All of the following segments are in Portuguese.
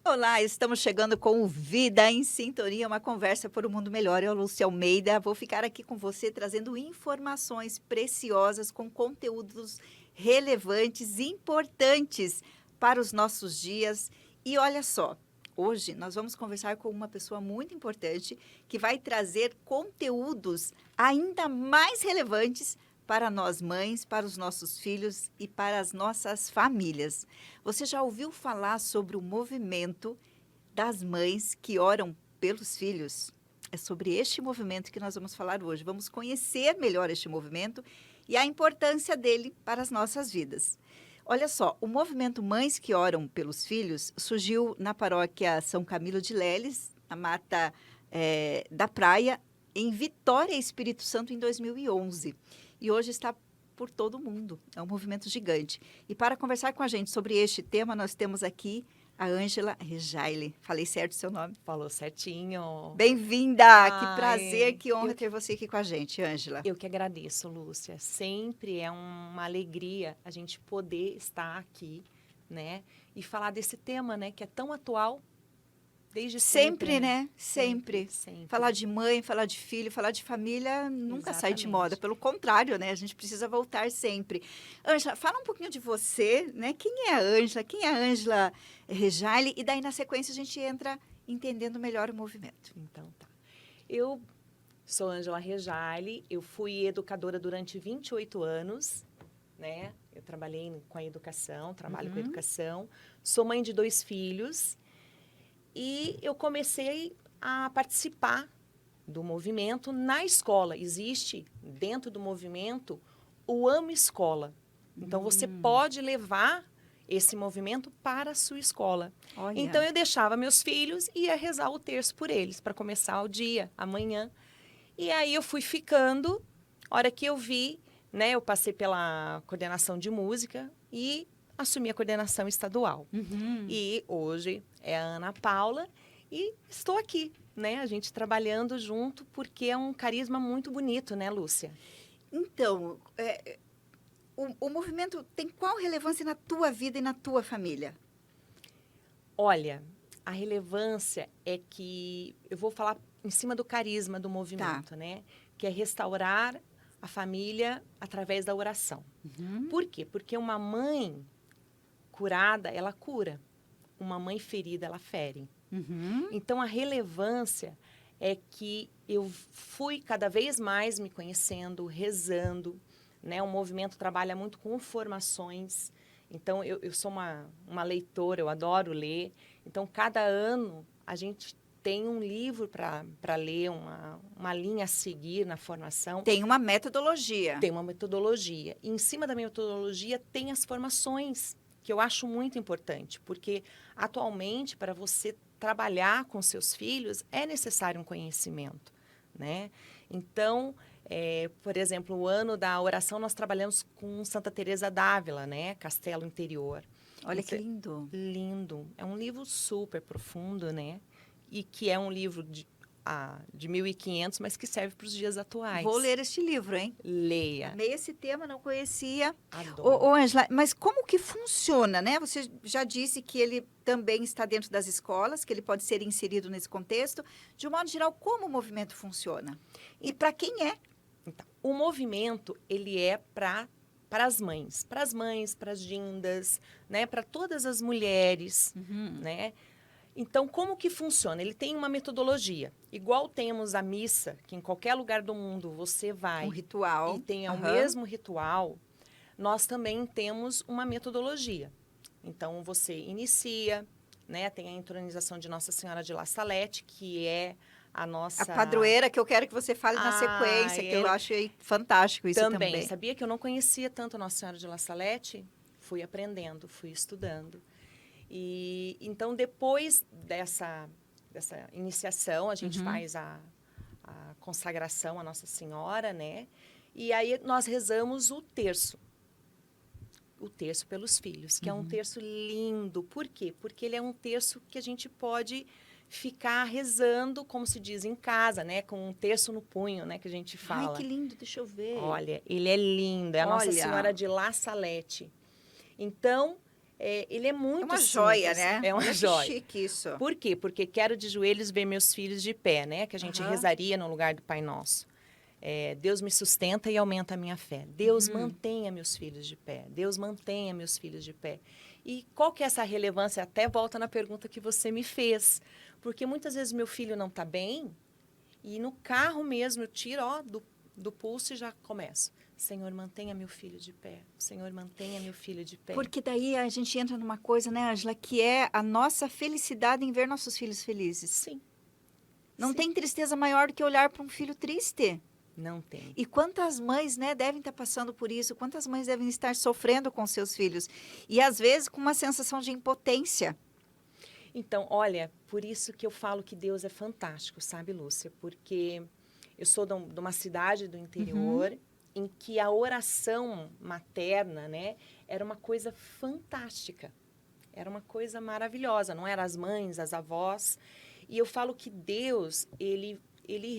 Olá, estamos chegando com o Vida em Sintonia, uma conversa por um mundo melhor. Eu, Lúcia Almeida, vou ficar aqui com você trazendo informações preciosas com conteúdos relevantes e importantes para os nossos dias. E olha só, hoje nós vamos conversar com uma pessoa muito importante que vai trazer conteúdos ainda mais relevantes para nós mães, para os nossos filhos e para as nossas famílias. Você já ouviu falar sobre o movimento das mães que oram pelos filhos? É sobre este movimento que nós vamos falar hoje. Vamos conhecer melhor este movimento e a importância dele para as nossas vidas. Olha só, o movimento Mães que Oram pelos Filhos surgiu na paróquia São Camilo de Leles, na Mata da Praia, em Vitória, Espírito Santo, em 2011. E hoje está por todo o mundo. É um movimento gigante. E para conversar com a gente sobre este tema, nós temos aqui a Ângela Rejaile. Falei certo o seu nome? Falou certinho. Bem-vinda! Que prazer, Ai, que honra ter você aqui com a gente, Ângela. eu que agradeço, Lúcia. Sempre é uma alegria a gente poder estar aqui, né? E falar desse tema, né? Que é tão atual desde sempre, Sempre, né? né? Sempre. Sempre. Falar de mãe, falar de filho, falar de família nunca sai de moda. Exatamente. Pelo contrário, né? A gente precisa voltar sempre. Ângela, fala um pouquinho de você, né? Quem é a Ângela? Quem é a Ângela Rejaile? E daí, na sequência, a gente entra entendendo melhor o movimento. Então, tá. Eu sou Ângela Rejaile, eu fui educadora durante 28 anos, né? Eu trabalhei com a educação, trabalho com a educação. Sou mãe de 2 filhos. E eu comecei a participar do movimento na escola. Existe dentro do movimento o Amo Escola. Então você pode levar esse movimento para a sua escola. Olha. Então eu deixava meus filhos e ia rezar o terço por eles para começar o dia, amanhã. E aí eu fui ficando, a hora que eu vi, né, eu passei pela coordenação de música e assumi a coordenação estadual. E hoje é a Ana Paula e estou aqui, né? A gente trabalhando junto porque é um carisma muito bonito, né, Lúcia? Então, o movimento tem qual relevância na tua vida e na tua família? Olha, a relevância é que eu vou falar em cima do carisma do movimento, né? Que é restaurar a família através da oração. Por quê? Porque uma mãe curada, ela cura. Uma mãe ferida, ela fere. Então, a relevância é que eu fui cada vez mais me conhecendo, rezando, né? O movimento trabalha muito com formações. Então, eu sou uma leitora, eu adoro ler. Então, cada ano, a gente tem um livro para ler, uma linha a seguir na formação. Tem uma metodologia. Tem uma metodologia. E, em cima da metodologia, tem as formações, que eu acho muito importante, porque atualmente, para você trabalhar com seus filhos, é necessário um conhecimento, né? Então, por exemplo, o ano da oração, nós trabalhamos com Santa Teresa d'Ávila, né? Castelo Interior. Olha que Então, lindo. lindo. É um livro super profundo, né? E que é um livro de 1500, mas que serve para os dias atuais. Vou ler este livro, hein? Leia. Amei esse tema, não conhecia. Adoro. Ô, Ângela, mas como que funciona, né? Você já disse que ele também está dentro das escolas, que ele pode ser inserido nesse contexto. De um modo geral, como o movimento funciona? E para quem é? Então, o movimento, ele é para as mães, para as dindas, né? Para todas as mulheres, né? Então, como que funciona? Ele tem uma metodologia. Igual temos a missa, que em qualquer lugar do mundo você vai Um ritual. e tem o Aham. mesmo ritual, nós também temos uma metodologia. Então, você inicia, né? Tem a entronização de Nossa Senhora de La Salete, que é a nossa... A padroeira, que eu quero que você fale na sequência, que eu ela achei fantástico isso também. Sabia que eu não conhecia tanto a Nossa Senhora de La Salete? Fui aprendendo, fui estudando. E então, depois dessa iniciação, a gente faz a consagração à Nossa Senhora, né? E aí nós rezamos o terço pelos filhos, que é um terço lindo. Por quê? Porque ele é um terço que a gente pode ficar rezando, como se diz, em casa, né? Com um terço no punho, né? Que a gente fala. Ai, que lindo, deixa eu ver. Olha, ele é lindo. É a Nossa Olha. Senhora de La Salete. Então, ele é muito uma joia, simples. né? É uma Olha que joia. chique isso. Por quê? Porque quero de joelhos ver meus filhos de pé, né? Que a gente rezaria no lugar do Pai Nosso. Deus me sustenta e aumenta a minha fé. Deus mantenha meus filhos de pé. Deus mantenha meus filhos de pé. E qual que é essa relevância? Até volta na pergunta que você me fez. Porque muitas vezes meu filho não está bem e no carro mesmo eu tiro do pulso e já começo. Senhor, mantenha meu filho de pé. Senhor, mantenha meu filho de pé. Porque daí a gente entra numa coisa, né, Ângela, que é a nossa felicidade em ver nossos filhos felizes. Sim. Não Sim. tem tristeza maior do que olhar para um filho triste. Não tem. E quantas mães, né, devem estar passando por isso, quantas mães devem estar sofrendo com seus filhos. E às vezes com uma sensação de impotência. Então, olha, por isso que eu falo que Deus é fantástico, sabe, Lúcia? Porque eu sou de uma cidade do interior em que a oração materna, né, era uma coisa fantástica. Era uma coisa maravilhosa, não eram as mães, as avós. E eu falo que Deus, ele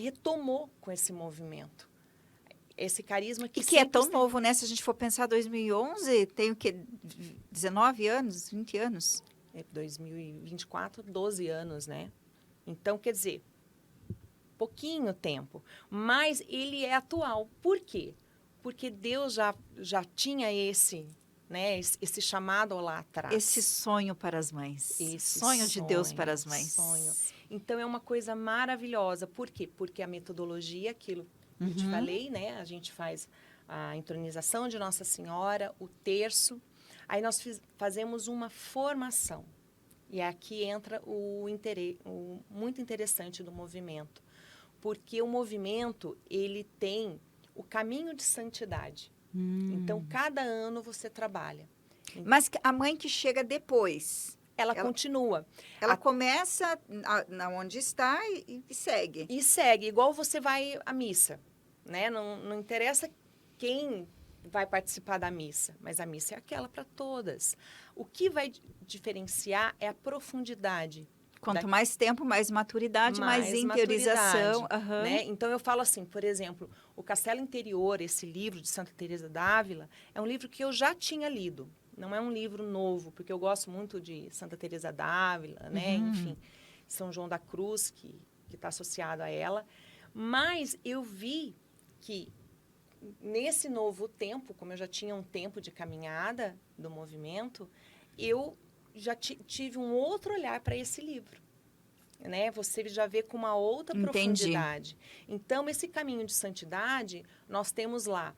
retomou com esse movimento. Esse carisma que E que é tão esteve... novo, né? Se a gente for pensar 2011, tem o quê? 19 anos, 20 anos? 2024, 12 anos, né? Então, quer dizer, pouquinho tempo. Mas ele é atual. Por quê? Porque Deus já tinha esse chamado lá atrás. Esse sonho para as mães. Esse sonho de Deus para as mães. Sonho. Então, é uma coisa maravilhosa. Por quê? Porque a metodologia, aquilo que eu te falei, né? A gente faz a entronização de Nossa Senhora, o terço. Aí nós fazemos uma formação. E aqui entra o muito interessante do movimento. Porque o movimento, ele tem o caminho de santidade. Então, cada ano você trabalha. Mas a mãe que chega depois... Ela continua. Ela começa na onde está e segue. E segue, igual você vai à missa, né? Não interessa quem vai participar da missa, mas a missa é aquela para todas. O que vai diferenciar é a profundidade. Quanto mais tempo, mais maturidade, mais interiorização. Né? Então, eu falo assim, por exemplo, o Castelo Interior, esse livro de Santa Teresa d'Ávila, é um livro que eu já tinha lido. Não é um livro novo, porque eu gosto muito de Santa Teresa d'Ávila, né? Enfim, São João da Cruz, que está associado a ela. Mas eu vi que, nesse novo tempo, como eu já tinha um tempo de caminhada do movimento, eu já tive um outro olhar para esse livro. Né? Você já vê com uma outra profundidade. Então, esse caminho de santidade, nós temos lá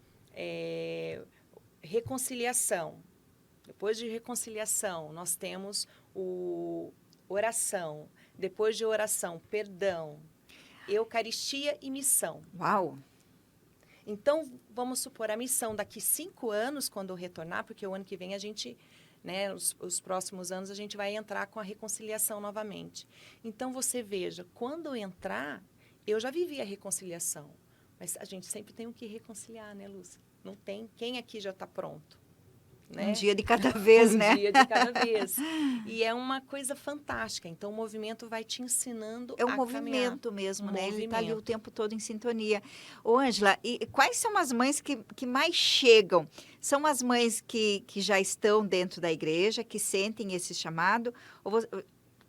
reconciliação. Depois de reconciliação, nós temos oração. Depois de oração, perdão, Eucaristia e missão. Uau! Então, vamos supor, a missão daqui 5 anos, quando eu retornar, porque o ano que vem a gente, né, os próximos anos, a gente vai entrar com a reconciliação novamente. Então, você veja, quando eu entrar, eu já vivi a reconciliação. Mas a gente sempre tem o que reconciliar, né, Lúcia? Não tem. Quem aqui já está pronto? Né? Um dia de cada vez, né? Um dia de cada vez. E é uma coisa fantástica. Então, o movimento vai te ensinando a caminhar. É um movimento mesmo, né? Ele está ali o movimento. tempo todo em sintonia. Ô, Ângela, e quais são as mães que mais chegam? São as mães que já estão dentro da igreja, que sentem esse chamado?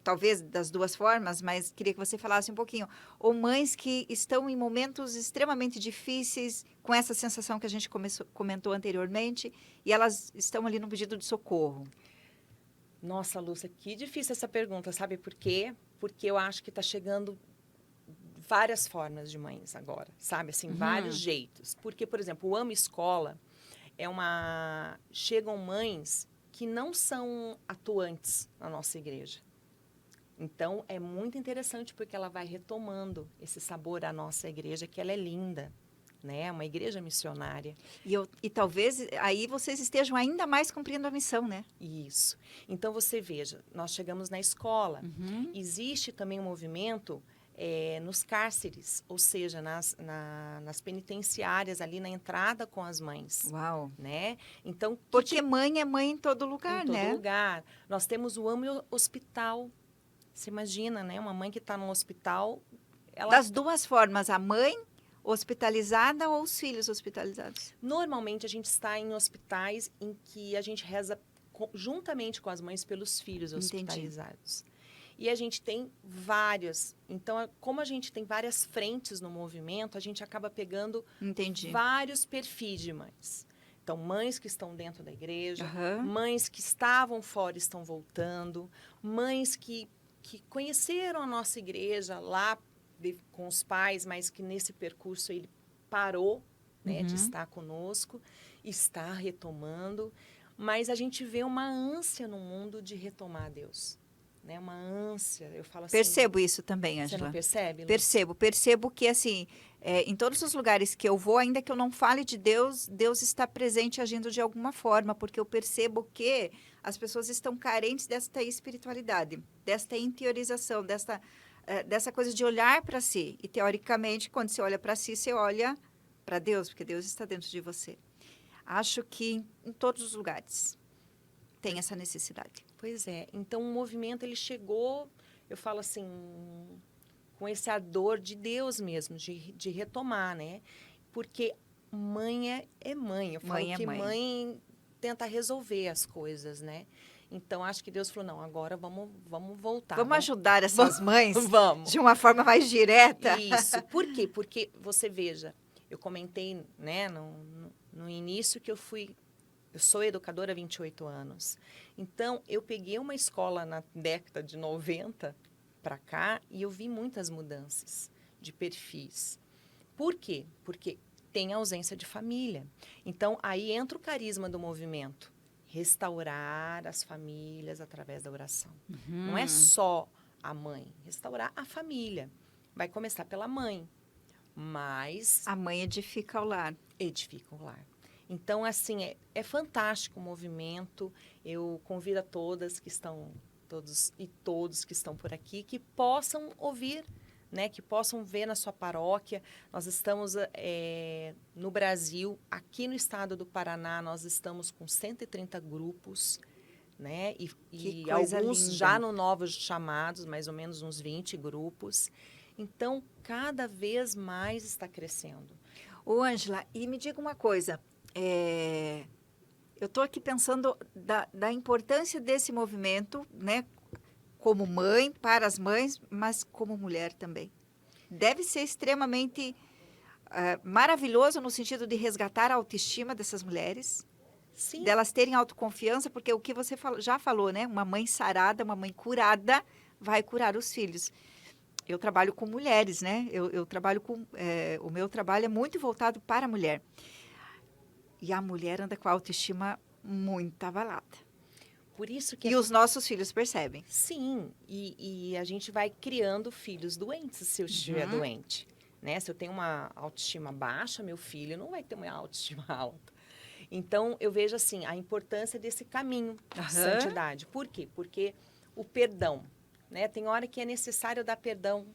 Talvez das duas formas, mas queria que você falasse um pouquinho. Ou mães que estão em momentos extremamente difíceis, com essa sensação que a gente comentou anteriormente, e elas estão ali no pedido de socorro. Nossa, Lúcia, que difícil essa pergunta, sabe por quê? Porque eu acho que está chegando várias formas de mães agora, sabe? Assim, vários jeitos. Porque, por exemplo, o Amo Escola chegam mães que não são atuantes na nossa igreja. Então, é muito interessante porque ela vai retomando esse sabor à nossa igreja, que ela é linda, né? Uma igreja missionária. E talvez aí vocês estejam ainda mais cumprindo a missão, né? Isso. Então, você veja, nós chegamos na escola. Existe também um movimento nos cárceres, ou seja, nas penitenciárias, ali na entrada com as mães. Uau! Né? Então, porque mãe é mãe em todo lugar, né? Em todo lugar. Nós temos o Amo Hospital. Você imagina, né? Uma mãe que está no hospital... Das duas formas, a mãe hospitalizada ou os filhos hospitalizados? Normalmente, a gente está em hospitais em que a gente reza juntamente com as mães pelos filhos Entendi. hospitalizados. E a gente tem várias. Então, como a gente tem várias frentes no movimento, a gente acaba pegando Entendi. vários perfis de mães. Então, mães que estão dentro da igreja, Aham. mães que estavam fora e estão voltando, mães que conheceram a nossa igreja lá com os pais, mas que nesse percurso ele parou, né, de estar conosco, está retomando. Mas a gente vê uma ânsia no mundo de retomar Deus. Né? Uma ânsia, eu falo assim... Percebo isso também, Você Ângela. não percebe, Percebo Lúcia? percebo que, assim, em todos os lugares que eu vou, ainda que eu não fale de Deus, Deus está presente agindo de alguma forma, porque eu percebo que as pessoas estão carentes desta espiritualidade, desta interiorização, dessa coisa de olhar para si. E, teoricamente, quando você olha para si, você olha para Deus, porque Deus está dentro de você. Acho que em todos os lugares tem essa necessidade. Pois é. Então, o movimento, ele chegou, eu falo assim, com esse ardor de Deus mesmo, de retomar, né? Porque mãe é mãe. Eu falo Mãe é que mãe. mãe tenta resolver as coisas, né? Então, acho que Deus falou, não, agora vamos voltar. Vamos ajudar essas mães Vamos. de uma forma mais direta. Isso. Por quê? Porque, você veja, eu comentei, né, no início que eu sou educadora há 28 anos. Então, eu peguei uma escola na década de 90 para cá e eu vi muitas mudanças de perfis. Por quê? Porque tem ausência de família. Então, aí entra o carisma do movimento. Restaurar as famílias através da oração. Não é só a mãe, restaurar a família. Vai começar pela mãe, mas... A mãe edifica o lar. edifica o lar. Então, assim, é fantástico o movimento. Eu convido a todas que estão, todos que estão por aqui, que possam ouvir, né? Que possam ver na sua paróquia. Nós estamos no Brasil, aqui no estado do Paraná, nós estamos com 130 grupos, né? E coisa alguns linda. já no Novos Chamados, mais ou menos uns 20 grupos. Então, cada vez mais está crescendo. Ô, Ângela, e me diga uma coisa. Eu estou aqui pensando da importância desse movimento, né? Como mãe, para as mães, mas como mulher também. Deve ser extremamente maravilhoso no sentido de resgatar a autoestima dessas mulheres, Sim. delas terem autoconfiança, porque o que você já falou, né? Uma mãe sarada, uma mãe curada, vai curar os filhos. Eu trabalho com mulheres, né? Eu trabalho com... o meu trabalho é muito voltado para a mulher. E a mulher anda com a autoestima muito abalada. Por isso que... E os nossos filhos percebem. Sim, e a gente vai criando filhos doentes se eu estiver doente. Né? Se eu tenho uma autoestima baixa, meu filho não vai ter uma autoestima alta. Então, eu vejo assim, a importância desse caminho de santidade. Por quê? Porque o perdão, né? Tem hora que é necessário dar perdão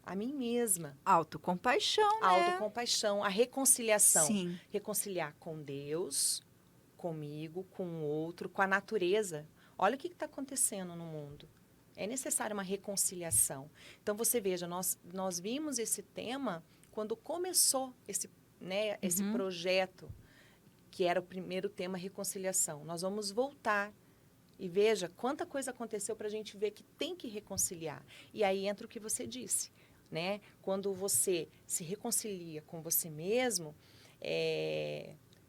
a mim mesma. Autocompaixão, né? Autocompaixão, a reconciliação. Sim. Reconciliar com Deus, comigo, com o outro, com a natureza. Olha o que está acontecendo no mundo. É necessária uma reconciliação. Então, você veja, nós vimos esse tema quando começou esse projeto, que era o primeiro tema, reconciliação. Nós vamos voltar. E veja quanta coisa aconteceu para a gente ver que tem que reconciliar. E aí entra o que você disse, né? Quando você se reconcilia com você mesmo,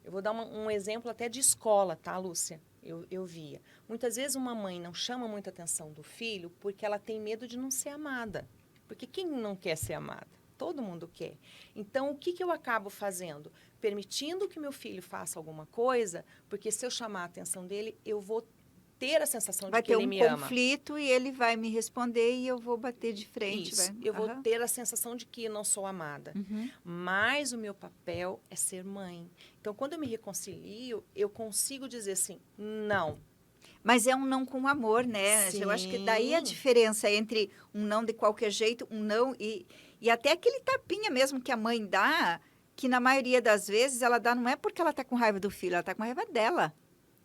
eu vou dar um exemplo até de escola, tá, Lúcia? Eu via. Muitas vezes uma mãe não chama muita atenção do filho porque ela tem medo de não ser amada. Porque quem não quer ser amada? Todo mundo quer. Então, o que eu acabo fazendo? Permitindo que meu filho faça alguma coisa, porque se eu chamar a atenção dele, eu vou ter a sensação de que ele me ama. Vai ter um conflito e ele vai me responder e eu vou bater de frente. Isso, eu vou ter a sensação de que eu não sou amada. Mas o meu papel é ser mãe. Então, quando eu me reconcilio, eu consigo dizer assim, não. Mas é um não com amor, né? Sim. Eu acho que daí a diferença entre um não de qualquer jeito, um não e até aquele tapinha mesmo que a mãe dá, que na maioria das vezes ela dá não é porque ela está com raiva do filho, ela está com raiva dela.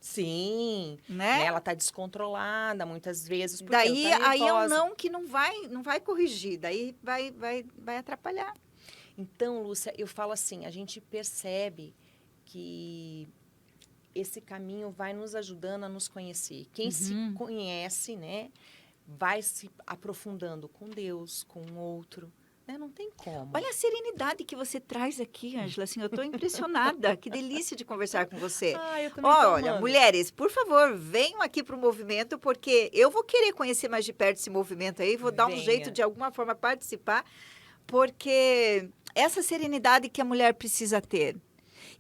Sim, né? Ela está descontrolada muitas vezes. Porque Daí ela tá aí é um nervosa. não que não vai corrigir, daí vai atrapalhar. Então, Lúcia, eu falo assim, a gente percebe que esse caminho vai nos ajudando a nos conhecer. Quem se Uhum. conhece, né, vai se aprofundando com Deus, com o outro, né? Não tem como. Olha a serenidade que você traz aqui, Ângela. Assim, eu estou impressionada. Que delícia de conversar com você. Ah, eu também tô Olha, amando. mulheres, por favor, venham aqui para o movimento, porque eu vou querer conhecer mais de perto esse movimento aí. Vou dar um jeito Venha. de alguma forma participar, porque essa serenidade que a mulher precisa ter.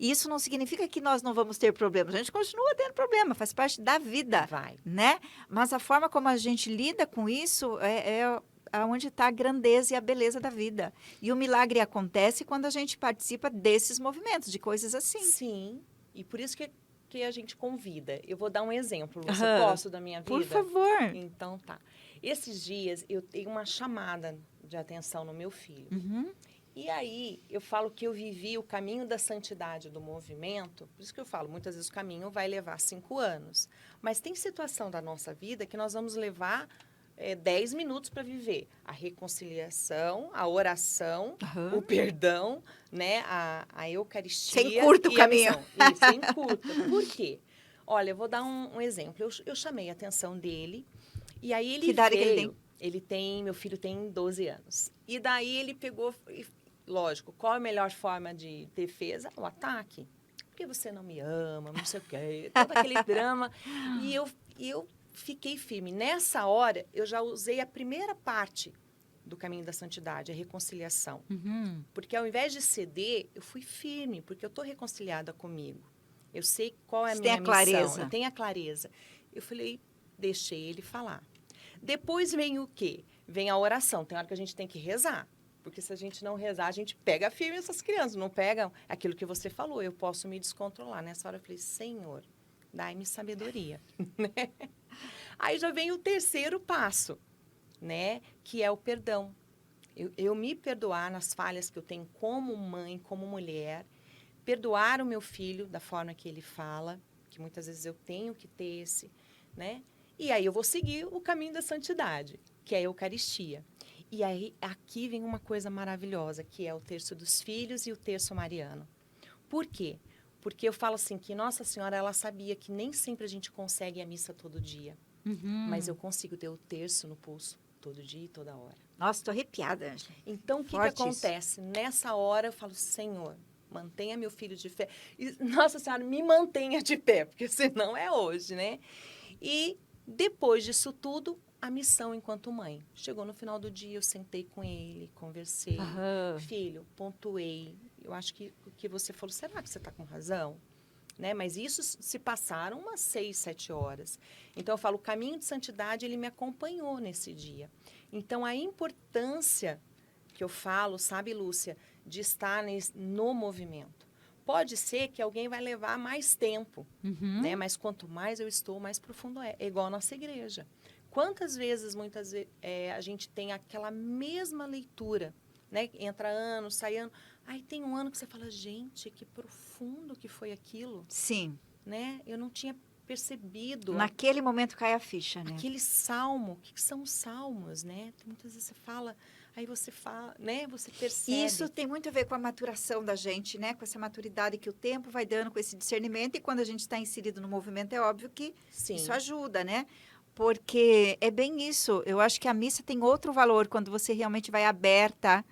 E isso não significa que nós não vamos ter problemas. A gente continua tendo problema, faz parte da vida, Vai. né? Mas a forma como a gente lida com isso é aonde está a grandeza e a beleza da vida. E o milagre acontece quando a gente participa desses movimentos, de coisas assim. Sim. E por isso que a gente convida. Eu vou dar um exemplo. Você Aham. posso da minha vida? Por favor. Então tá. Esses dias eu tenho uma chamada de atenção no meu filho. Uhum. E aí eu falo que eu vivi o caminho da santidade do movimento. Por isso que eu falo, muitas vezes o caminho vai levar 5 anos. Mas tem situação da nossa vida que nós vamos levar 10 minutos para viver. A reconciliação, a oração, Aham. o perdão, né? A Eucaristia. Você encurta o e a caminho. missão. Isso, encurta. Por quê? Olha, eu vou dar um exemplo. Eu chamei a atenção dele e aí ele Que idade que ele veio. Ele tem, meu filho tem 12 anos. E daí ele pegou, lógico, qual a melhor forma de defesa? O ataque. Porque você não me ama, não sei o quê, todo aquele drama. E eu fiquei firme. Nessa hora, eu já usei a primeira parte do caminho da santidade, a reconciliação. Uhum. Porque ao invés de ceder, eu fui firme, porque eu estou reconciliada comigo. Eu sei qual é a Você minha tem a missão. clareza. Eu tenho a clareza. Eu falei, deixei ele falar. Depois vem o quê? Vem a oração. Tem hora que a gente tem que rezar. Porque se a gente não rezar, a gente pega firme essas crianças. Não pegam aquilo que você falou. Eu posso me descontrolar. Nessa hora eu falei, Senhor, dai-me sabedoria. Né? Aí já vem o terceiro passo, né? Que é o perdão. Eu me perdoar nas falhas que eu tenho como mãe, como mulher. Perdoar o meu filho da forma que ele fala. Que muitas vezes eu tenho que ter esse, né? E aí eu vou seguir o caminho da santidade, que é a Eucaristia. E aí aqui vem uma coisa maravilhosa, que é o terço dos filhos e o terço mariano. Por quê? Porque eu falo assim, que Nossa Senhora, ela sabia que nem sempre a gente consegue a missa todo dia. Uhum. Mas eu consigo ter o terço no pulso todo dia e toda hora. Nossa, estou arrepiada, Ângela. Então, o que Forte isso. acontece? Nessa hora eu falo, Senhor, mantenha meu filho de fé. E, Nossa Senhora, me mantenha de pé, porque senão é hoje, né? E depois disso tudo, a missão enquanto mãe. Chegou no final do dia, eu sentei com ele, conversei. Aham. Filho, pontuei. Eu acho que o que você falou, será que você está com razão? Né? Mas isso se passaram umas 6, 7 horas. Então, eu falo, o caminho de santidade, ele me acompanhou nesse dia. Então, a importância que eu falo, sabe, Lúcia, de estar no movimento. Pode ser que alguém vai levar mais tempo, Uhum. né? Mas quanto mais eu estou, mais profundo é. É igual a nossa igreja. Quantas vezes, muitas vezes, a gente tem aquela mesma leitura, né? Entra ano, sai ano. Aí tem um ano que você fala, gente, que profundo que foi aquilo, Sim. né? Eu não tinha percebido. Naquele momento cai a ficha, né? Aquele salmo, o que são os salmos, né? Muitas vezes você fala, aí você fala, né? Você percebe. E isso tem muito a ver com a maturação da gente, né? Com essa maturidade que o tempo vai dando, com esse discernimento. E quando a gente está inserido no movimento, é óbvio que Sim. isso ajuda, né? Porque é bem isso. Eu acho que a missa tem outro valor quando você realmente vai aberta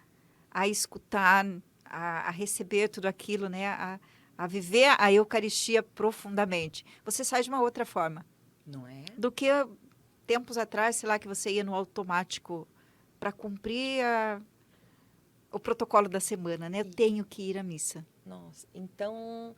a escutar, a receber tudo aquilo, né? A viver a Eucaristia profundamente. Você sai de uma outra forma. Não é? Do que tempos atrás, sei lá, que você ia no automático para cumprir o protocolo da semana, né? Eu tenho que ir à missa. Nossa, então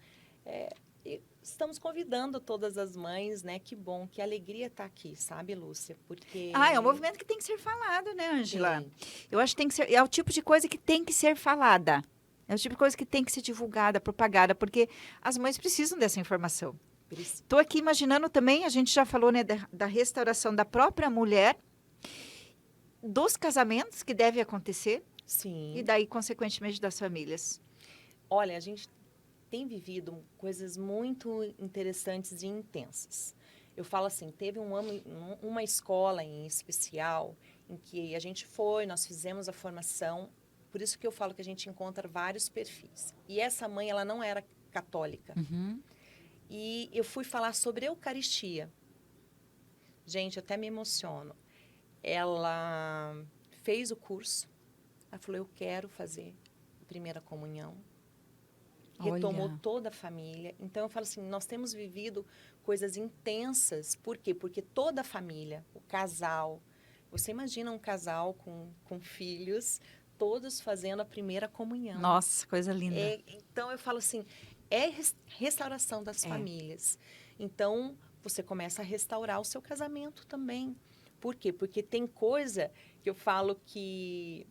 estamos convidando todas as mães, né? Que bom, que alegria estar aqui, sabe, Lúcia? Porque É um movimento que tem que ser falado, né, Ângela? Tem. Eu acho que tem que ser, é o tipo de coisa que tem que ser falada. É o tipo de coisa que tem que ser divulgada, propagada, porque as mães precisam dessa informação. Estou aqui imaginando também, a gente já falou, né, da restauração da própria mulher, dos casamentos que devem acontecer. Sim. E daí, consequentemente, das famílias. Olha, a gente tem vivido coisas muito interessantes e intensas. Eu falo assim, teve uma escola em especial em que a gente foi, nós fizemos a formação, por isso que eu falo que a gente encontra vários perfis. E essa mãe, ela não era católica. Uhum. E eu fui falar sobre Eucaristia. Gente, eu até me emociono. Ela fez o curso, ela falou, eu quero fazer a primeira comunhão. Retomou Olha. toda a família. Então, eu falo assim, nós temos vivido coisas intensas. Por quê? Porque toda a família, o casal, você imagina um casal com filhos, todos fazendo a primeira comunhão. Nossa, coisa linda. Então, eu falo assim, restauração das famílias. Então, você começa a restaurar o seu casamento também. Por quê? Porque tem coisa que eu falo que...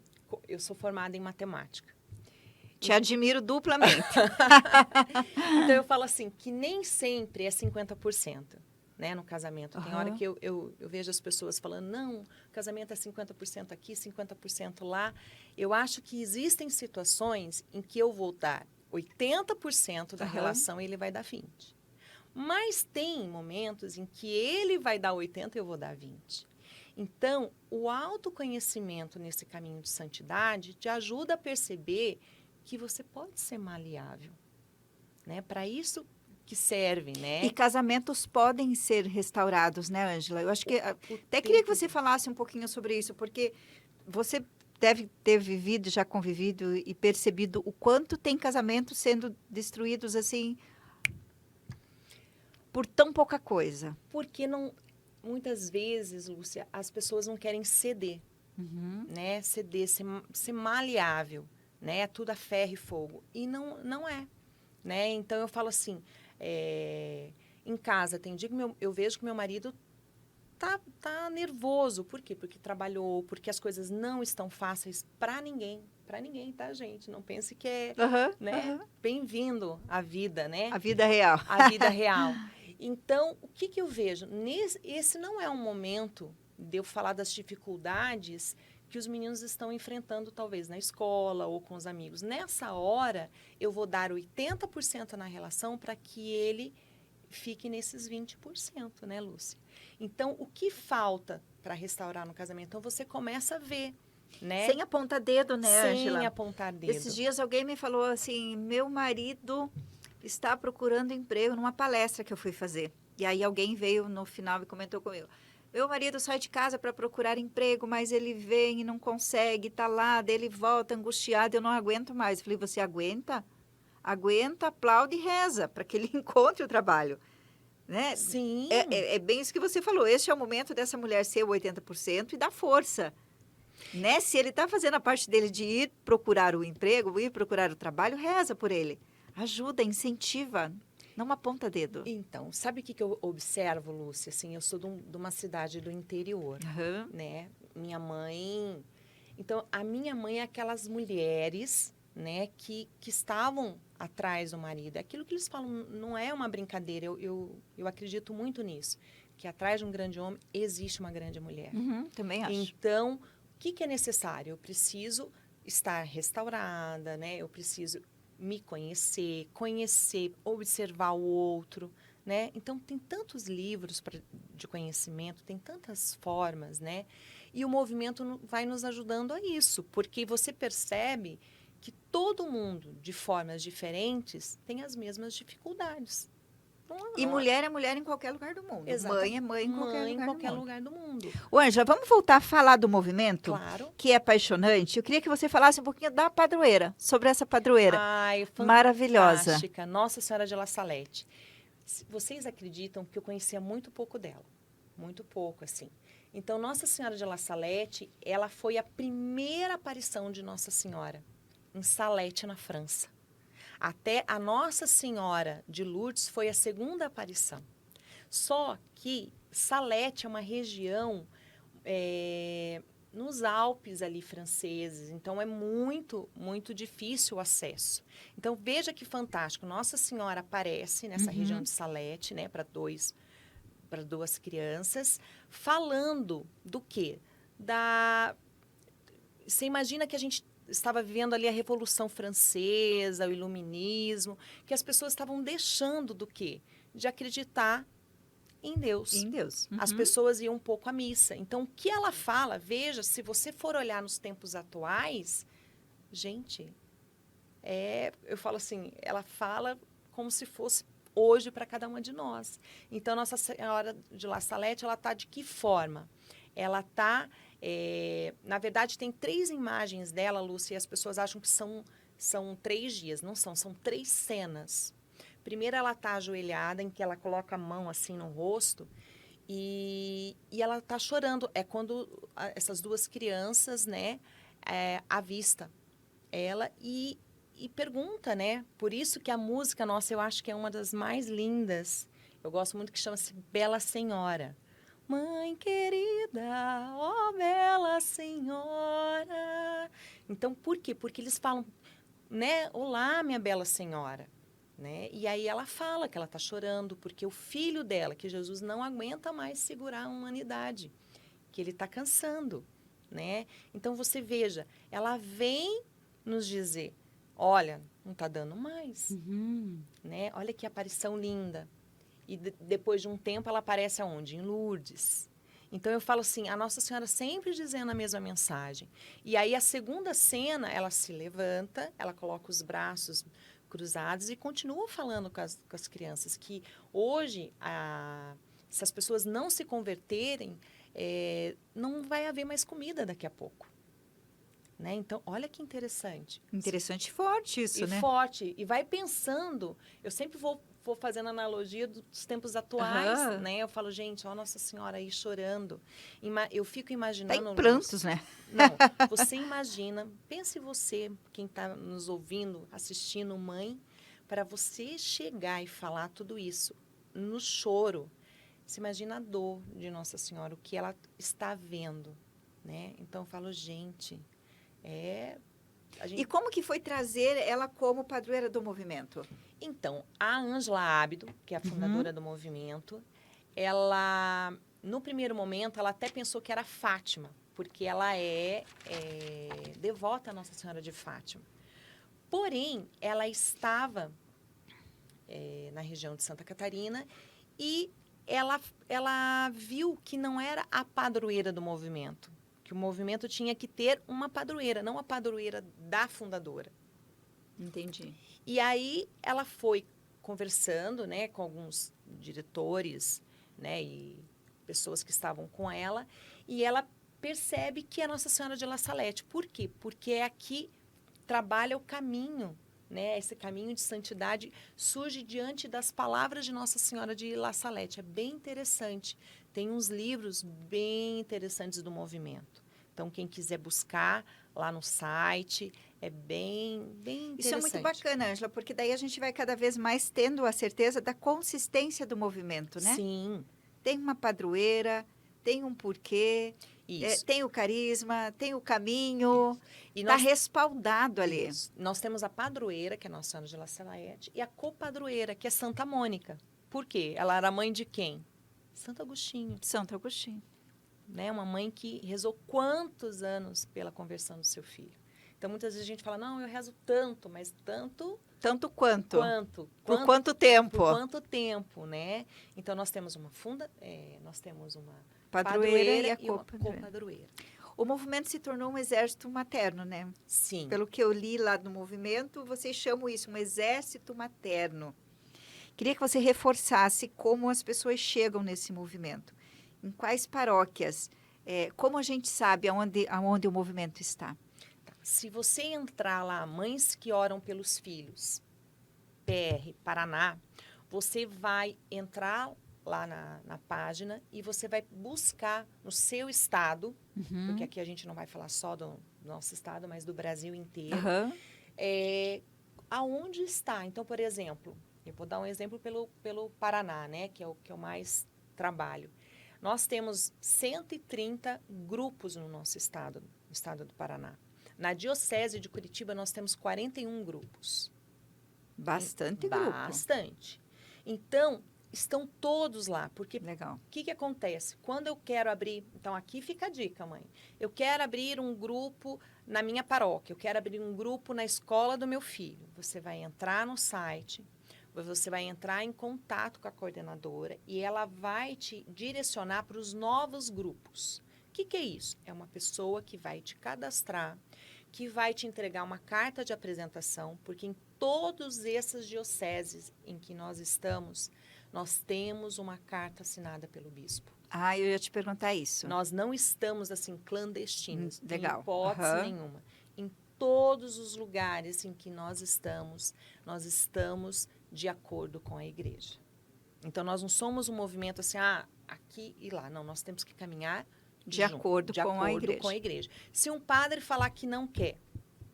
Eu sou formada em matemática. Te admiro duplamente. Então, eu falo assim, que nem sempre é 50%, né, no casamento. Tem hora que eu vejo as pessoas falando, não, o casamento é 50% aqui, 50% lá. Eu acho que existem situações em que eu vou dar 80% da relação e ele vai dar 20%. Mas tem momentos em que ele vai dar 80% e eu vou dar 20%. Então, o autoconhecimento nesse caminho de santidade te ajuda a perceber que você pode ser maleável, né? Para isso que serve, né? E casamentos podem ser restaurados, né, Ângela? Eu acho que até queria que você falasse um pouquinho sobre isso, porque você deve ter vivido, já convivido e percebido o quanto tem casamentos sendo destruídos assim por tão pouca coisa. Porque não, muitas vezes, Lúcia, as pessoas não querem ceder, né? Ceder, ser maleável, né? Tudo a ferro e fogo. E não é, né? Então, eu falo assim, em casa, tem dia que eu vejo que meu marido tá nervoso. Por quê? Porque trabalhou, porque as coisas não estão fáceis para ninguém, tá, gente? Não pense que é, né? Bem-vindo à vida, né? A vida real. A vida real. Então, o que eu vejo? Esse não é um momento de eu falar das dificuldades que os meninos estão enfrentando, talvez, na escola ou com os amigos. Nessa hora, eu vou dar 80% na relação para que ele fique nesses 20%, né, Lúcia? Então, o que falta para restaurar no casamento? Então, você começa a ver, né? Sem apontar dedo, né, Ângela? Sem apontar dedo. Esses dias alguém me falou assim, meu marido está procurando emprego numa palestra que eu fui fazer. E aí alguém veio no final e comentou comigo. Meu marido sai de casa para procurar emprego, mas ele vem e não consegue, tá lá, daí ele volta angustiado, eu não aguento mais. Eu falei, você aguenta? Aguenta, aplaude e reza para que ele encontre o trabalho. Né? Sim. É bem isso que você falou. Este é o momento dessa mulher ser o 80% e dar força. Né? Se ele está fazendo a parte dele de ir procurar o emprego, ir procurar o trabalho, reza por ele. Ajuda, incentiva, não aponta dedo. Então, sabe o que eu observo, Lúcia? Assim, eu sou de uma cidade do interior, né? Minha mãe... Então, a minha mãe é aquelas mulheres, né, que estavam atrás do marido. Aquilo que eles falam não é uma brincadeira, eu acredito muito nisso. Que atrás de um grande homem existe uma grande mulher. Também acho. Então, o que é necessário? Eu preciso estar restaurada, né? Eu preciso me conhecer, observar o outro, né? Então, tem tantos livros de conhecimento, tem tantas formas, né? E o movimento vai nos ajudando a isso, porque você percebe que todo mundo, de formas diferentes, tem as mesmas dificuldades. E mulher é mulher em qualquer lugar do mundo. Exato. Mãe é mãe em qualquer lugar do mundo. Ô, Ângela, vamos voltar a falar do movimento? Claro. Que é apaixonante. Eu queria que você falasse um pouquinho da padroeira, sobre essa padroeira. Ai, maravilhosa. Fantástica. Nossa Senhora de La Salete. Vocês acreditam que eu conhecia muito pouco dela? Muito pouco, assim. Então, Nossa Senhora de La Salete, ela foi a primeira aparição de Nossa Senhora em Salete, na França. Até a Nossa Senhora de Lourdes foi a segunda aparição. Só que Salete é uma região nos Alpes ali franceses, então é muito, muito difícil o acesso. Então, veja que fantástico. Nossa Senhora aparece nessa região de Salete, né, para duas crianças, falando do quê? Você imagina que a gente estava vivendo ali a Revolução Francesa, o Iluminismo, que as pessoas estavam deixando do quê? De acreditar em Deus. Em Deus. As pessoas iam um pouco à missa. Então, o que ela fala, veja, se você for olhar nos tempos atuais, gente, eu falo assim, ela fala como se fosse hoje para cada uma de nós. Então, Nossa Senhora de La Salette, ela está de que forma? Ela está, na verdade, tem 3 imagens dela, Lúcia, e as pessoas acham que são 3 dias. Não são, são 3 cenas. Primeiro, ela está ajoelhada, em que ela coloca a mão assim no rosto, e ela está chorando. É quando essas 2 crianças, né, avista ela e pergunta, né? Por isso que a música, nossa, eu acho que é uma das mais lindas. Eu gosto muito, que chama-se Bela Senhora. Mãe querida, ó Bela Senhora. Então, por quê? Porque eles falam, né? Olá, minha Bela Senhora. Né? E aí ela fala que ela está chorando porque o filho dela, que Jesus não aguenta mais segurar a humanidade, que ele está cansando, né? Então você veja, ela vem nos dizer, olha, não está dando mais, né? Olha que aparição linda. E depois de um tempo ela aparece aonde? Em Lourdes. Então eu falo assim, a Nossa Senhora sempre dizendo a mesma mensagem. E aí a segunda cena, ela se levanta, ela coloca os braços cruzados e continua falando com as crianças que hoje, se as pessoas não se converterem, não vai haver mais comida daqui a pouco. Né? Então, olha que interessante. Interessante e forte isso, E né? forte. E vai pensando. Eu sempre vou fazendo analogia dos tempos atuais, né? Eu falo, gente, ó Nossa Senhora aí chorando. Eu fico Tá imaginando... em prantos, né? Não, você imagina, pense você, quem está nos ouvindo, assistindo, mãe, para você chegar e falar tudo isso no choro. Você imagina a dor de Nossa Senhora, o que ela está vendo, né? Então, eu falo, gente... E como que foi trazer ela como padroeira do movimento? Então, a Ângela Ábido, que é a fundadora do movimento, ela, no primeiro momento, ela até pensou que era Fátima, porque ela é devota à Nossa Senhora de Fátima. Porém, ela estava na região de Santa Catarina e ela viu que não era a padroeira do movimento, que o movimento tinha que ter uma padroeira, não a padroeira da fundadora. Entendi. E aí ela foi conversando, né, com alguns diretores, né, e pessoas que estavam com ela, e ela percebe que é Nossa Senhora de La Salette. Por quê? Porque é aqui trabalha o caminho, né? Esse caminho de santidade surge diante das palavras de Nossa Senhora de La Salette. É bem interessante. Tem uns livros bem interessantes do movimento. Então, quem quiser buscar lá no site, é bem interessante. Isso é muito bacana, Ângela, porque daí a gente vai cada vez mais tendo a certeza da consistência do movimento, né? Sim. Tem uma padroeira, tem um porquê, Isso. tem o carisma, tem o caminho, está respaldado ali. Isso. Nós temos a padroeira, que é Nossa Senhora de La Salette, e a copadroeira, que é Santa Mônica. Por quê? Ela era mãe de quem? Santo Agostinho. Santo Agostinho. Né? Uma mãe que rezou quantos anos pela conversão do seu filho. Então, muitas vezes a gente fala, não, eu rezo tanto, mas tanto... Tanto quanto? Por quanto tempo? Por quanto tempo, né? Então, nós temos uma padroeira e a copadroeira. O movimento se tornou um exército materno, né? Sim. Pelo que eu li lá do movimento, vocês chamam isso, um exército materno. Queria que você reforçasse como as pessoas chegam nesse movimento. Em quais paróquias? Como a gente sabe aonde o movimento está? Se você entrar lá, Mães que Oram pelos Filhos, PR, Paraná, você vai entrar lá na página e você vai buscar no seu estado, porque aqui a gente não vai falar só do nosso estado, mas do Brasil inteiro, aonde está. Então, por exemplo, eu vou dar um exemplo pelo Paraná, né, que é o que eu mais trabalho. Nós temos 130 grupos no nosso estado, no estado do Paraná. Na Diocese de Curitiba, nós temos 41 grupos. Bastante grupo. Bastante. Então, estão todos lá, porque Legal. O que acontece? Quando eu quero abrir... Então, aqui fica a dica, mãe. Eu quero abrir um grupo na minha paróquia, eu quero abrir um grupo na escola do meu filho. Você vai entrar no site, você vai entrar em contato com a coordenadora e ela vai te direcionar para os novos grupos. O que é isso? É uma pessoa que vai te cadastrar, que vai te entregar uma carta de apresentação, porque em todos essas dioceses em que nós estamos, nós temos uma carta assinada pelo bispo. Ah, eu ia te perguntar isso. Nós não estamos, assim, clandestinos, Legal. em hipótese nenhuma. Em todos os lugares em que nós estamos de acordo com a igreja. Então, nós não somos um movimento assim, aqui e lá. Não, nós temos que caminhar de acordo com a igreja. Se um padre falar que não quer,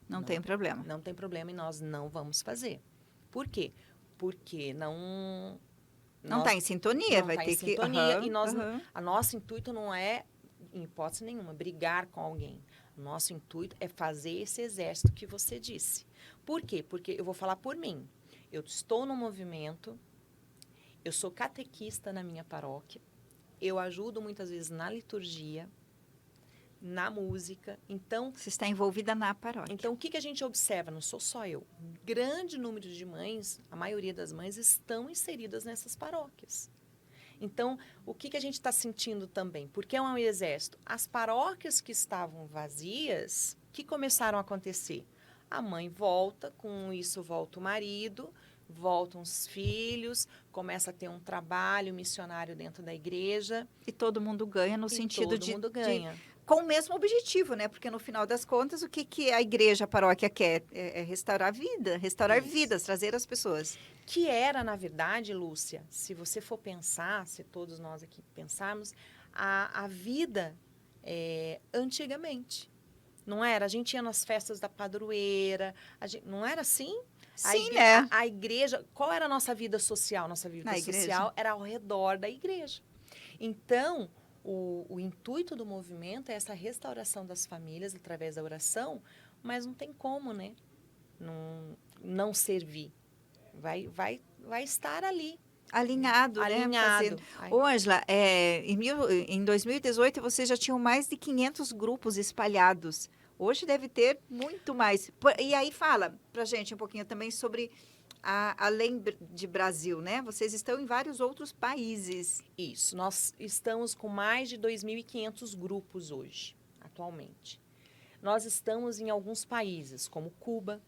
não tem problema. Não tem problema e nós não vamos fazer. Por quê? Porque não está em sintonia, vai ter que... E a nosso intuito não é, em hipótese nenhuma, brigar com alguém. O nosso intuito é fazer esse exército que você disse. Por quê? Porque eu vou falar por mim. Eu estou no movimento, eu sou catequista na minha paróquia, eu ajudo muitas vezes na liturgia, na música. Então, você está envolvida na paróquia. Então, o que a gente observa? Não sou só eu. Grande número de mães, a maioria das mães, estão inseridas nessas paróquias. Então, o que a gente está sentindo também? Porque é um exército. As paróquias que estavam vazias, o que começaram a acontecer? A mãe volta, com isso volta o marido, voltam os filhos, começa a ter um trabalho missionário dentro da igreja. E todo mundo ganha no sentido todo mundo ganha. Com o mesmo objetivo, né? Porque no final das contas, o que a igreja, a paróquia quer? É restaurar a vida, restaurar vidas, trazer as pessoas. Que era, na verdade, Lúcia, se você for pensar, se todos nós aqui pensarmos, a vida antigamente. Não era? A gente ia nas festas da padroeira, não era assim? Sim, né? A igreja, qual era a nossa vida social? Nossa vida social era ao redor da igreja. Então, o intuito do movimento é essa restauração das famílias através da oração, mas não tem como, né? Não servir. Vai estar ali. Alinhado, né? Ô, Ângela, em 2018 vocês já tinham mais de 500 grupos espalhados. Hoje deve ter muito mais. E aí fala pra gente um pouquinho também sobre, além de Brasil, né? Vocês estão em vários outros países. Isso, nós estamos com mais de 2.500 grupos hoje, atualmente. Nós estamos em alguns países, como Cuba,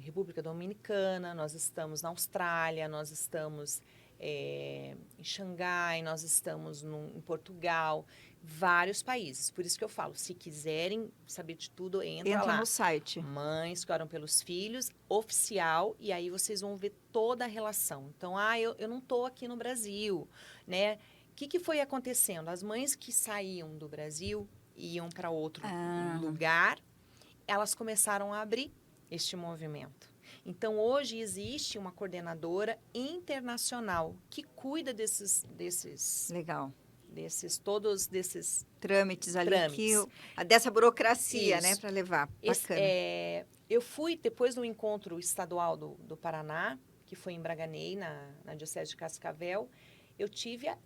República Dominicana, nós estamos na Austrália, nós estamos em Xangai, nós estamos em Portugal, vários países. Por isso que eu falo, se quiserem saber de tudo, entra lá. No site. Mães que oram pelos filhos, oficial, e aí vocês vão ver toda a relação. Então, eu não estou aqui no Brasil, né? O que foi acontecendo? As mães que saíam do Brasil e iam para outro lugar, elas começaram a abrir este movimento. Então, hoje existe uma coordenadora internacional que cuida desses Legal. Todos desses trâmites ali, dessa burocracia, né, para levar. Bacana. Eu fui, depois do encontro estadual do Paraná, que foi em Braganey, na Diocese de Cascavel,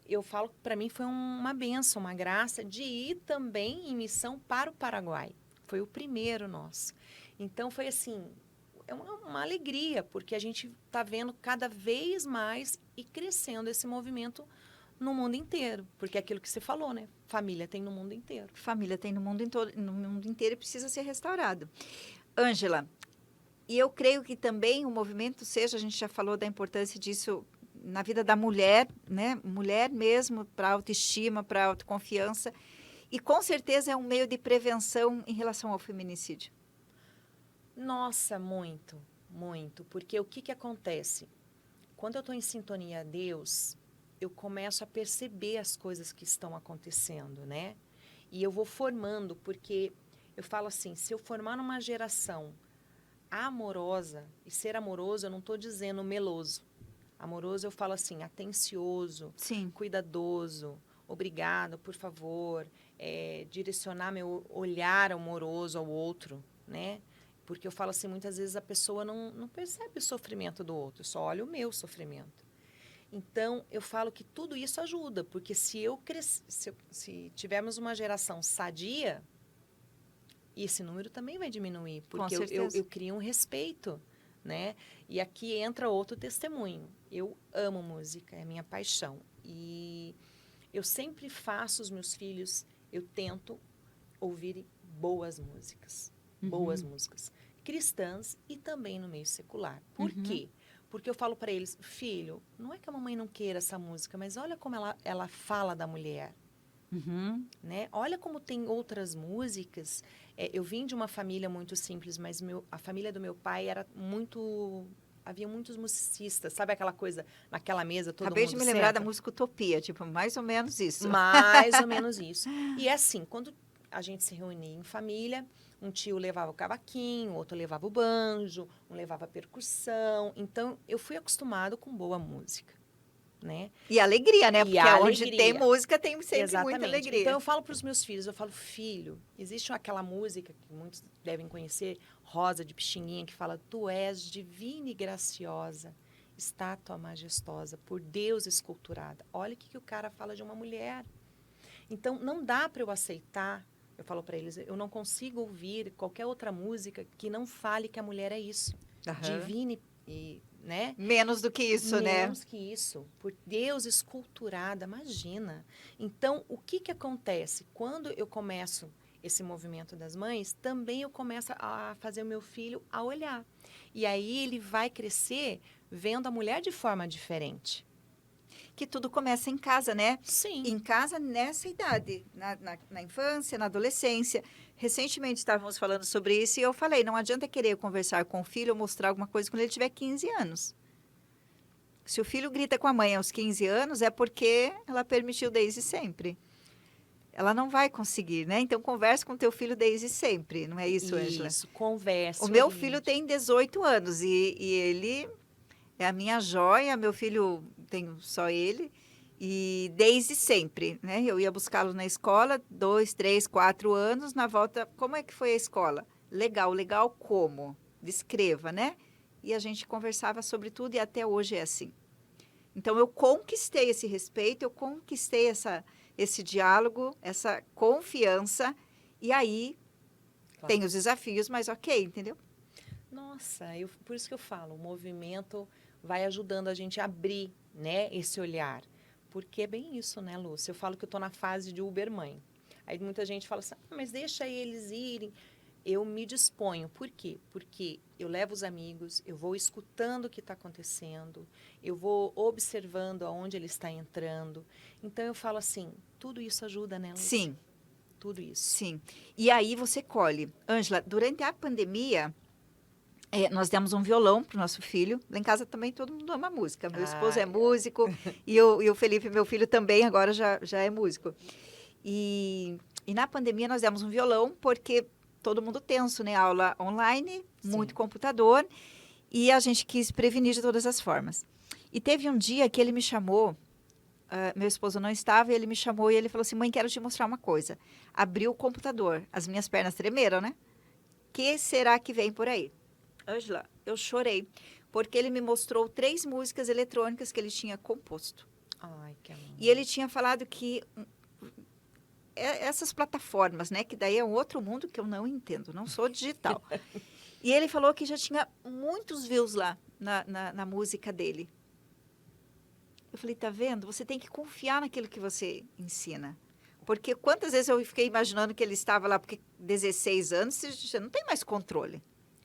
eu falo que para mim foi uma bênção, uma graça de ir também em missão para o Paraguai. Foi o primeiro nosso. Então, foi assim, é uma alegria, porque a gente está vendo cada vez mais e crescendo esse movimento no mundo inteiro. Porque é aquilo que você falou, né? Família tem no mundo inteiro. Família tem no mundo inteiro e precisa ser restaurado. Ângela, e eu creio que também o movimento seja, a gente já falou da importância disso na vida da mulher, né? Mulher mesmo, para autoestima, para autoconfiança. E com certeza é um meio de prevenção em relação ao feminicídio. Nossa, muito, muito. Porque o que acontece? Quando eu estou em sintonia a Deus, eu começo a perceber as coisas que estão acontecendo, né? E eu vou formando, porque eu falo assim, se eu formar numa geração amorosa, e ser amoroso eu não estou dizendo meloso. Amoroso eu falo assim, atencioso, sim, cuidadoso, obrigado, por favor, direcionar meu olhar amoroso ao outro, né? Porque eu falo assim, muitas vezes a pessoa não percebe o sofrimento do outro, só olha o meu sofrimento. Então, eu falo que tudo isso ajuda, porque se tivermos uma geração sadia, esse número também vai diminuir, porque eu crio um respeito, né? E aqui entra outro testemunho. Eu amo música, é minha paixão. E eu sempre faço os meus filhos, eu tento ouvir boas músicas. Boas músicas. cristãs e também no meio secular. Por quê? Porque eu falo para eles, filho, não é que a mamãe não queira essa música, mas olha como ela fala da mulher. Né? Olha como tem outras músicas. Eu vim de uma família muito simples, mas a família do meu pai era muito... Havia muitos musicistas, sabe aquela coisa, naquela mesa todo Acabei mundo de me lembrar da senta? música Utopia, tipo, mais ou menos isso. Mais ou menos isso. E é assim, quando a gente se reunia em família, um tio levava o cavaquinho, outro levava o banjo, um levava a percussão. Então, eu fui acostumado com boa música, né? E alegria, né? E Porque a onde tem alegria. música tem sempre muita Exatamente. alegria. Então, eu falo para os meus filhos, eu falo, filho, existe aquela música que muitos devem conhecer, Rosa de Pixinguinha, que fala, tu és divina e graciosa, estátua majestosa, por Deus esculturada. Olha o que o cara fala de uma mulher. Então, não dá para eu aceitar, eu falo para eles, eu não consigo ouvir qualquer outra música que não fale que a mulher é isso. Divina e, né? Menos do que isso, né? Menos que isso. Por Deus esculturada, imagina. Então, o que acontece? Quando eu começo esse movimento das mães, também eu começo a fazer o meu filho a olhar. E aí ele vai crescer vendo a mulher de forma diferente. Que tudo começa em casa, né? Sim. Em casa, nessa idade, na infância, na adolescência. Recentemente estávamos falando sobre isso e eu falei, não adianta querer conversar com o filho ou mostrar alguma coisa quando ele tiver 15 anos. Se o filho grita com a mãe aos 15 anos, é porque ela permitiu desde sempre. Ela não vai conseguir, né? Então, converse com teu filho desde sempre, não é isso, Ângela? Isso, converse. O meu oriente. filho tem 18 anos e ele é a minha joia. Meu filho, tenho só ele. E desde sempre, né? Eu ia buscá-lo na escola, 2, 3, 4 anos. Na volta, como é que foi a escola? Legal, legal como? Descreva, né? E a gente conversava sobre tudo e até hoje é assim. Então, eu conquistei esse respeito, eu conquistei esse diálogo, essa confiança. E aí, tem os desafios, mas ok, entendeu? Nossa, por isso que eu falo, o movimento vai ajudando a gente a abrir, né, esse olhar. Porque é bem isso, né, Lúcia? Eu falo que eu estou na fase de Uber mãe. Aí muita gente fala assim, mas deixa eles irem. Eu me disponho. Por quê? Porque eu levo os amigos, eu vou escutando o que está acontecendo, eu vou observando aonde ele está entrando. Então, eu falo assim, tudo isso ajuda, né, Lúcia? Sim. Tudo isso. Sim. E aí você colhe. Ângela, durante a pandemia, nós demos um violão para o nosso filho. Lá em casa também todo mundo ama música. Meu esposo é músico e o Felipe, meu filho, também agora já é músico. E na pandemia nós demos um violão porque todo mundo tenso, né? Aula online, muito computador. E a gente quis prevenir de todas as formas. E teve um dia que ele me chamou, meu esposo não estava, e ele me chamou e ele falou assim, mãe, quero te mostrar uma coisa. Abriu o computador, as minhas pernas tremeram, né? Que será que vem por aí? Ângela, eu chorei, porque ele me mostrou 3 músicas eletrônicas que ele tinha composto. Ai, que amor. E ele tinha falado que essas plataformas, né? Que daí é um outro mundo que eu não entendo, não sou digital. E ele falou que já tinha muitos views lá na música dele. Eu falei, tá vendo? Você tem que confiar naquilo que você ensina. Porque quantas vezes eu fiquei imaginando que ele estava lá, porque 16 anos, você não tem mais controle.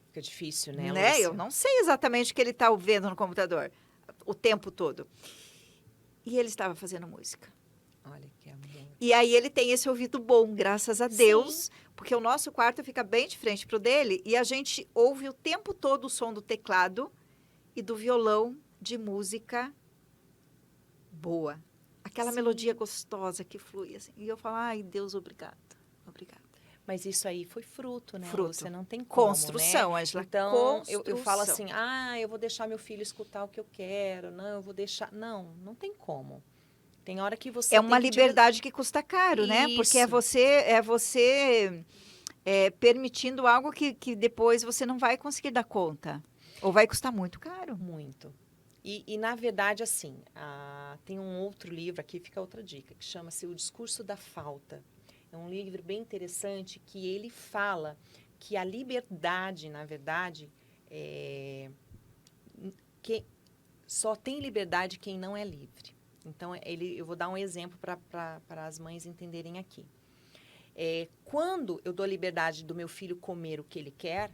Fica difícil, né, Né? Lúcia? Eu não sei exatamente o que ele está vendo no computador o tempo todo. E ele estava fazendo música. Olha que amor. E aí ele tem esse ouvido bom, graças a Deus, porque o nosso quarto fica bem de frente pro dele e a gente ouve o tempo todo o som do teclado e do violão de música boa. Aquela melodia gostosa que flui assim. E eu falo, ai, Deus, obrigada. Obrigada. Mas isso aí foi fruto, né? Fruto. Você não tem como, Construção, né? Ângela. Então, Construção. eu falo assim, eu vou deixar meu filho escutar o que eu quero. Não, eu vou deixar... Não tem como. Tem hora que você é uma liberdade que custa caro, né? Porque é você permitindo algo que depois você não vai conseguir dar conta. Ou vai custar muito caro. Muito. E na verdade, assim, tem um outro livro, aqui fica outra dica, que chama-se O Discurso da Falta. É um livro bem interessante que ele fala que a liberdade, na verdade, só tem liberdade quem não é livre. Então, eu vou dar um exemplo para as mães entenderem aqui. Quando eu dou liberdade do meu filho comer o que ele quer,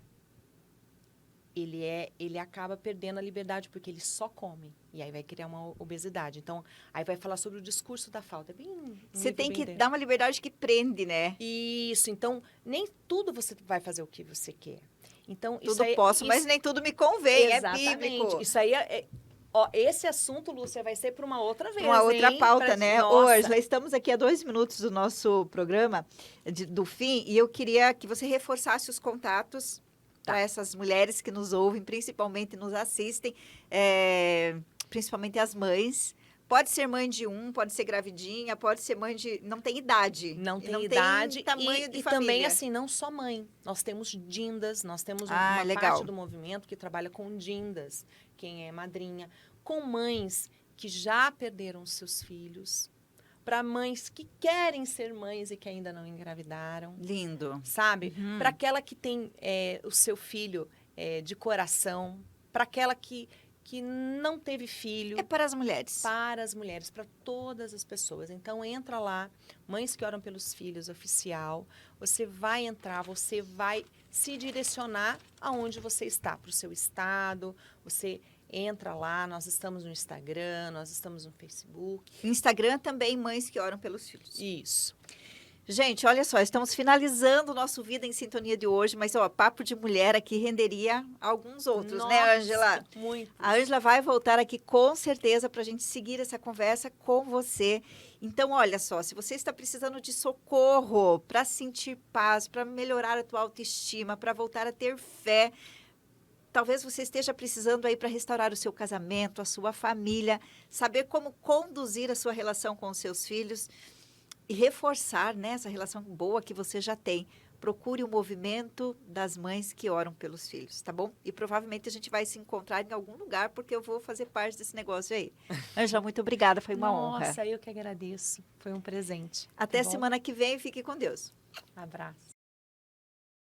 ele acaba perdendo a liberdade, porque ele só come. E aí vai criar uma obesidade. Então, aí vai falar sobre o discurso da falta. É bem Você tem que dar uma liberdade que prende, né? Isso. Então, nem tudo você vai fazer o que você quer. Então, Tudo isso aí, posso, mas nem tudo me convém, exatamente. é bíblico. Isso aí ó, esse assunto, Lúcia, vai ser para uma outra vez, Uma outra hein? pauta, né? Nossa. Ângela, estamos aqui a 2 minutos do nosso programa, do fim, e eu queria que você reforçasse os contatos para essas mulheres que nos ouvem, principalmente nos assistem, principalmente as mães. Pode ser mãe de pode ser gravidinha, pode ser mãe de... Não tem idade. Não tem não idade. Tem tamanho de e família. também, assim, não só mãe. Nós temos dindas, nós temos uma legal. parte do movimento que trabalha com dindas, quem é madrinha, com mães que já perderam seus filhos, para mães que querem ser mães e que ainda não engravidaram. Lindo. Sabe? Para aquela que tem o seu filho de coração, para aquela que não teve filho. É para as mulheres. Para as mulheres, para todas as pessoas. Então, entra lá, Mães que Oram pelos Filhos, oficial. Você vai entrar, você vai se direcionar aonde você está, para o seu estado. Você entra lá, nós estamos no Instagram, nós estamos no Facebook. Instagram também, Mães que Oram pelos Filhos. Isso. Gente, olha só, estamos finalizando o nosso Vida em Sintonia de hoje, mas, ó, papo de mulher aqui renderia alguns outros, né, Ângela? Muito. A Ângela vai voltar aqui com certeza para a gente seguir essa conversa com você. Então, olha só, se você está precisando de socorro para sentir paz, para melhorar a tua autoestima, para voltar a ter fé, talvez você esteja precisando aí para restaurar o seu casamento, a sua família, saber como conduzir a sua relação com os seus filhos e reforçar, né, essa relação boa que você já tem. Procure o movimento das mães que oram pelos filhos, tá bom? E provavelmente a gente vai se encontrar em algum lugar, porque eu vou fazer parte desse negócio aí. Ângela, muito obrigada, foi uma honra. Nossa, eu que agradeço. Foi um presente. Até tá bom? semana que vem, fique com Deus. Abraço.